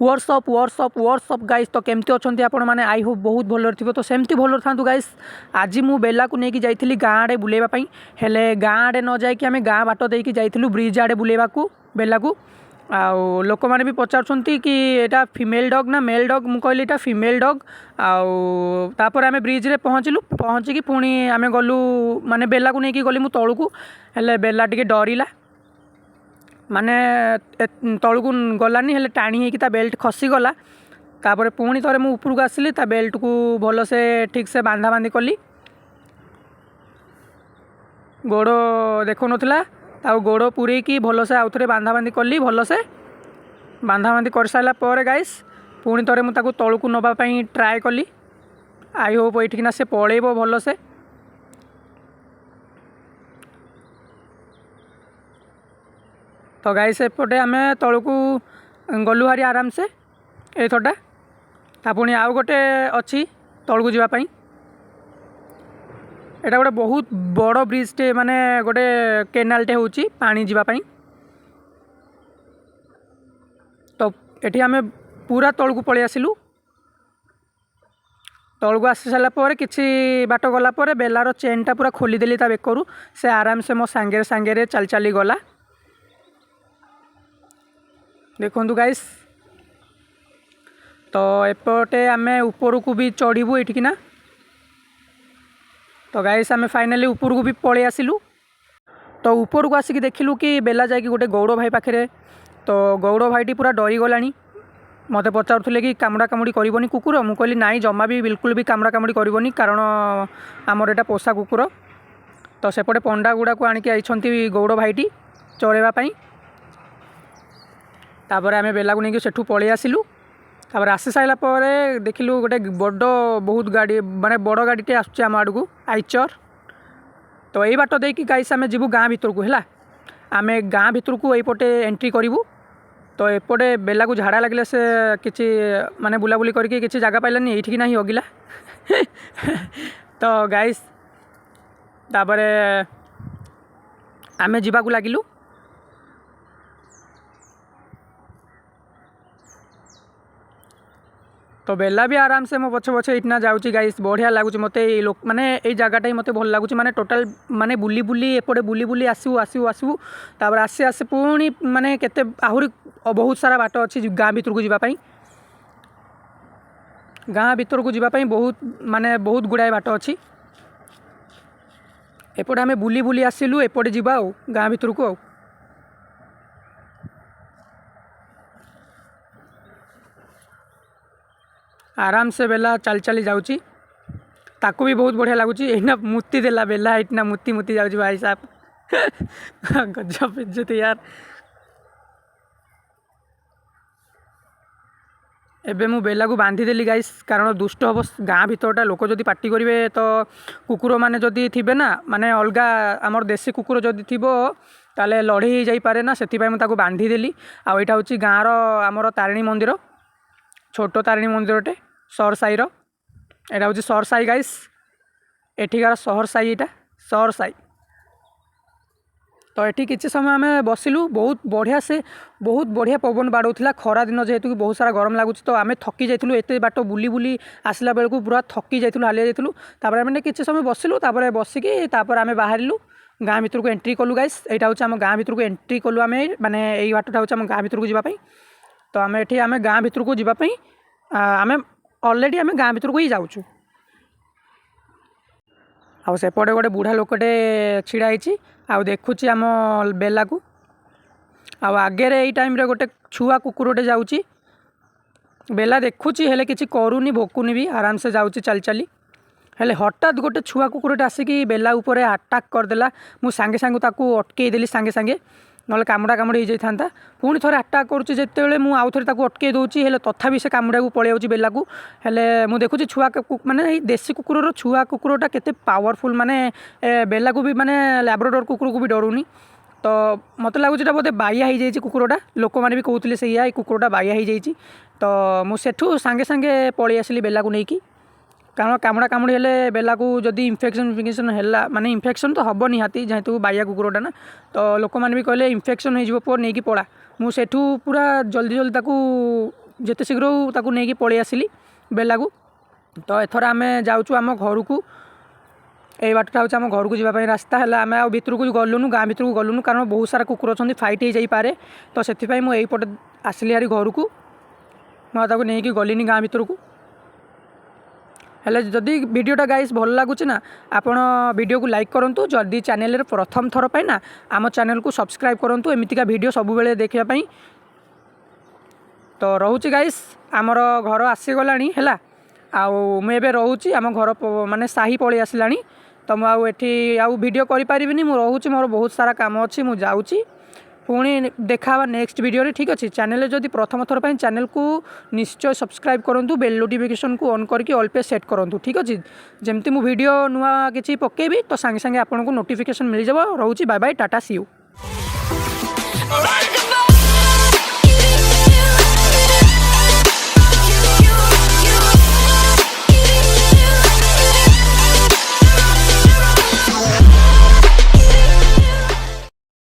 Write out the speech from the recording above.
WhatsApp guys. तो केमती अच्छा आपण मैंने आई होप बहुत भल थी। तो सेमती भल था गाइस। आज मु बेला को लेकिन जाइली गाँ आड़े बुलेवाई। हेले गाँ आड़े न जाकि आम गाँ बाट देकी जाइलु ब्रिज आड़े बुलेवा बेला को। आउ लोक मैंने भी पचारुंट कि एटा फीमेल डग ना मेल डग। मु कहली एटा फीमेल डग। आउे आम ब्रिज रे पहुँचलु। पहुँचिकी पुणी आम गलु माने बेला को लेकिन गली मु तलू को। हेले बेला टिके डरिला माने तलू को गलानी। हेले टाणी होता बेल्ट खसीगला। तापर पुणी थे मुझे उपरको आसिली ता बेल्ट को भलसे ठीक से बांधा बांधी कली। गोड़ देखो नथिला गोड़ पूरेकी भलसे आउ थे बांधा बांधी कली। भलसे बांधा बांधी कर सारा पर गाइस पुणी थे मुझे तलू को नापी ट्राए कली। आई होप ये से पलैब भलसे। तो गाइस एपटे आम तलू को गलु हारी आराम से एथटा पुणी आउ गोटे अच्छी तलू को जावाई। एटा गोटे बहुत बड़ ब्रिजटे माने गोटे केनालटे होची पानी जीवाई। तो एठी आम पूरा तलू को पलि आसिलु। तलू को आसी सारा पर किछि बाट गला पर बेलार चेनटा पूरा खोलीदेली ता बेकरू। से आराम से मो सांगे सांगे चल चली गला। देखु गाइस। तो एपटे आम ऊपर को भी चढ़ू ये। तो गाइस आम फाइनाली ऊपर को भी पलि आसिलु। तो ऊपर को आसिक देखिलु कि बेला जाकि गोटे गौड़ भाई पाखे। तो गौड़ भाईटी पूरा डरी गलानी। मते पचारुले कि कामुड़ा कामुड़ी करनी कुकुर। मु कहली नाई जमा भी बिल्कुल भी कामुड़ा कामुड़ी करनी कारण आमर एटा पोषा कुकुर। तो सेपटे पंडा गुड़ा को आणिक आई गौड़ भाईटी चरेवाई। तापर आम बेला को लेकिन सेठू पलि आसिलु। तापर आसी सारा पर देखिलु गोटे बड़ बहुत गाड़ी माने बड़ गाड़ीटे आसुचे आम आड़ को आइचर। तो यही बाट देकी गाइस आम जीवु गाँ भितर को है। आम गाँ भितर को यहीपटे एंट्री करूँ। तो एपटे बेला को झाड़ा लगे से किसी माने बुलाबुली करके किसी जगह पाइलानी ये ना ही हगिला। तो गाइस तापर आम जावाक लगिलु। तो बेला भी आराम से मो पछे पछे इतना जाऊँगी गाइस। बढ़िया लगुच मत लोक माने ये जगहटा ही मत भल लगुच। माने टोटाल माने बुली बुली एपटे बुली बुली आसू आसू आसू तापर आसी आसी पुणी माने केते आहुरी बहुत सारा बाट अच्छी गाँ भितर को जावाई। गाँ भितर को जावाई बहुत माने बहुत गुड़ाए बाट अच्छी। एपटे आम बुली बुली आसिलु एपटे जावा गाँ भितर को। आराम से बेला चल चली जाऊँगी। ताकू भी बहुत बढ़िया लगुच। एना मुती देला बेला इतना मुती मुती जाऊँगी भाई साहब। गजब इज्जत यार। एबे मु बेला को बांधीदेली गाइस कारण दुष्ट हम गाँ भितरटा लोक जदि पार्टी करेंगे तो कुकुर माने जदि थिबे ना माने अलगा आमर देशी कुकुर जदि थिबो ताले लड़े हो जाई पारे ना। सेति मुझे बांधीदेली। आ यहाँ हूँ गाँर आमर तारिणी मंदिर छोट तारिणी मंदिरटे सहर साई एटा हूँ सहर साई गाइस। एठिकार सहर साई एटा सहर साई। तो ये किसी समय आम बसिलु बहुत बढ़िया से बहुत बढ़िया पवन बाड़ूला। खरा दिन जेहेतु कि बहुत सारा गरम लगुच। तो आम थकी जाइलु एत बाट बुली बुली आसला बेलू पूरा थकी जाइलु हालिया जाइलु। तापर आम किसी समय बसिलु तापर बसिकी तापर आम बाहरिलु गाँ भितर को एंट्री कलु गाइस। यहाँ हूँ आम गाँ भितर को एंट्री कलु आम माने यही बाटटा हूँ आम गाँ भितर को जावाई। तो आम एठी आम गाँ भितर को जावाई आम अलरेडी आम गाँ भितर को ही जाऊँ। आउ सेपटे गोटे बुढ़ा लोकटे छिड़ा होती आउ देखुची आम बेला को। आउ आगे यही टाइम रे गोटे छुआ कुकुरटे जाऊँगी। बेला देखुची हेले किसी करूनी भोकुनी भी आराम से जाऊँगी चल चली। हेले हठात गोटे छुआ कुकुरटे आसिकी बेला उपरे अटैक करदेला। मु सांगे सांगे ताकू अटकई देली सांगे सांगे ना कामुड़ा कामुड़ी हो जाता। पुणी थे अटैक करुच्ची जिते मुझे आउ थे अटकई दूसरी हेले तथापि से कामुड़ा को पलि आउची बेला को। हेले मु देखुची छुआ माने देशी कुकुर छुआ कुकुरटा केते पावरफुल माने बेला को भी माने लैब्राडोर कुकुर को भी डरुनी। तो मत लगुच बोधे बाया हो जाए कुकुरटा। लोक मैंने भी कहते से कुकुरटा बाया हो जाए। तो मुझे सांगे सांगे पलि आसिली बेला को लेकिन कारण कामुड़ा कामुड़ी हेले बेला को जदि इन्फेक्शन है माने इन्फेक्शन तो हम निहाती जेहेतु बाया कुकुरटा ना। तो लोक मैंने भी कहले इन्फेक्शन हो नहीं कि पड़ा। मुझे पूरा जल्दी जल्दी ताकू ଯେତେ ଶୀଘ୍ର ତାକୁ ନେଇକି ପଳେଇ ଆସିଲି ବେଲାକୁ। ତ ଏଥର ଆମେ ଯାଉଛୁ ଆମ ଘରକୁ। এই ବାଟଟା ହେଉଛି ଆମ ଘରକୁ ଯିବା ପାଇଁ ରାସ୍ତା। ହେଲେ ଆମେ ଆଉ ଭିତରକୁ ଗଲୁନୁ, ଗାଁ ଭିତରକୁ ଗଲୁନୁ, କାରଣ ବହୁତ ସାରା କୁକୁର ଅଛନ୍ତି, ଫାଇଟ୍ ହେଇଯାଇପାରେ। ତ ସେଥିପାଇଁ ମୁଁ ଏଇପଟେ ଆସିଲି ହାରି ଘରକୁ। ମୁଁ ଆଉ ତାକୁ ନେଇକି ଗଲିନି ଗାଁ ଭିତରକୁ। ହେଲେ ଯଦି ଭିଡ଼ିଓଟା ଗାଇସ୍ ଭଲ ଲାଗୁଛି ନା, ଆପଣ ଭିଡ଼ିଓକୁ ଲାଇକ୍ କରନ୍ତୁ। ଯଦି ଚ୍ୟାନେଲରେ ପ୍ରଥମ ଥର ପାଇଁ ନା, ଆମ ଚ୍ୟାନେଲକୁ ସବସ୍କ୍ରାଇବ୍ କରନ୍ତୁ ଏମିତିକା ଭିଡ଼ିଓ ସବୁବେଳେ ଦେଖିବା ପାଇଁ। ତ ରହୁଛି ଗାଇସ୍, ଆମର ଘର ଆସିଗଲାଣି ହେଲା। ଆଉ ମୁଁ ଏବେ ରହୁଛି, ଆମ ଘର ମାନେ ସାହି ପଳେଇ ଆସିଲାଣି। ତ ମୁଁ ଆଉ ଏଠି ଆଉ ଭିଡ଼ିଓ କରିପାରିବିନି, ମୁଁ ରହୁଛି, ମୋର ବହୁତ ସାରା କାମ ଅଛି, ମୁଁ ଯାଉଛି। ପୁଣି ଦେଖା ହେବା ନେକ୍ସଟ ଭିଡ଼ିଓରେ, ଠିକ୍ ଅଛି। ଚ୍ୟାନେଲରେ ଯଦି ପ୍ରଥମ ଥର ପାଇଁ ଚ୍ୟାନେଲକୁ ନିଶ୍ଚୟ ସବସ୍କ୍ରାଇବ୍ କରନ୍ତୁ, ବେଲ୍ ନୋଟିଫିକେସନକୁ ଅନ୍ କରିକି ଅଲ୍ ପେ ସେଟ୍ କରନ୍ତୁ, ଠିକ୍ ଅଛି। ଯେମିତି ମୁଁ ଭିଡ଼ିଓ ନୂଆ କିଛି ପକେଇବି ତ ସାଙ୍ଗେ ସାଙ୍ଗେ ଆପଣଙ୍କୁ ନୋଟିଫିକେସନ୍ ମିଳିଯିବ। ରହୁଛି, bye bye, ta-ta, see you.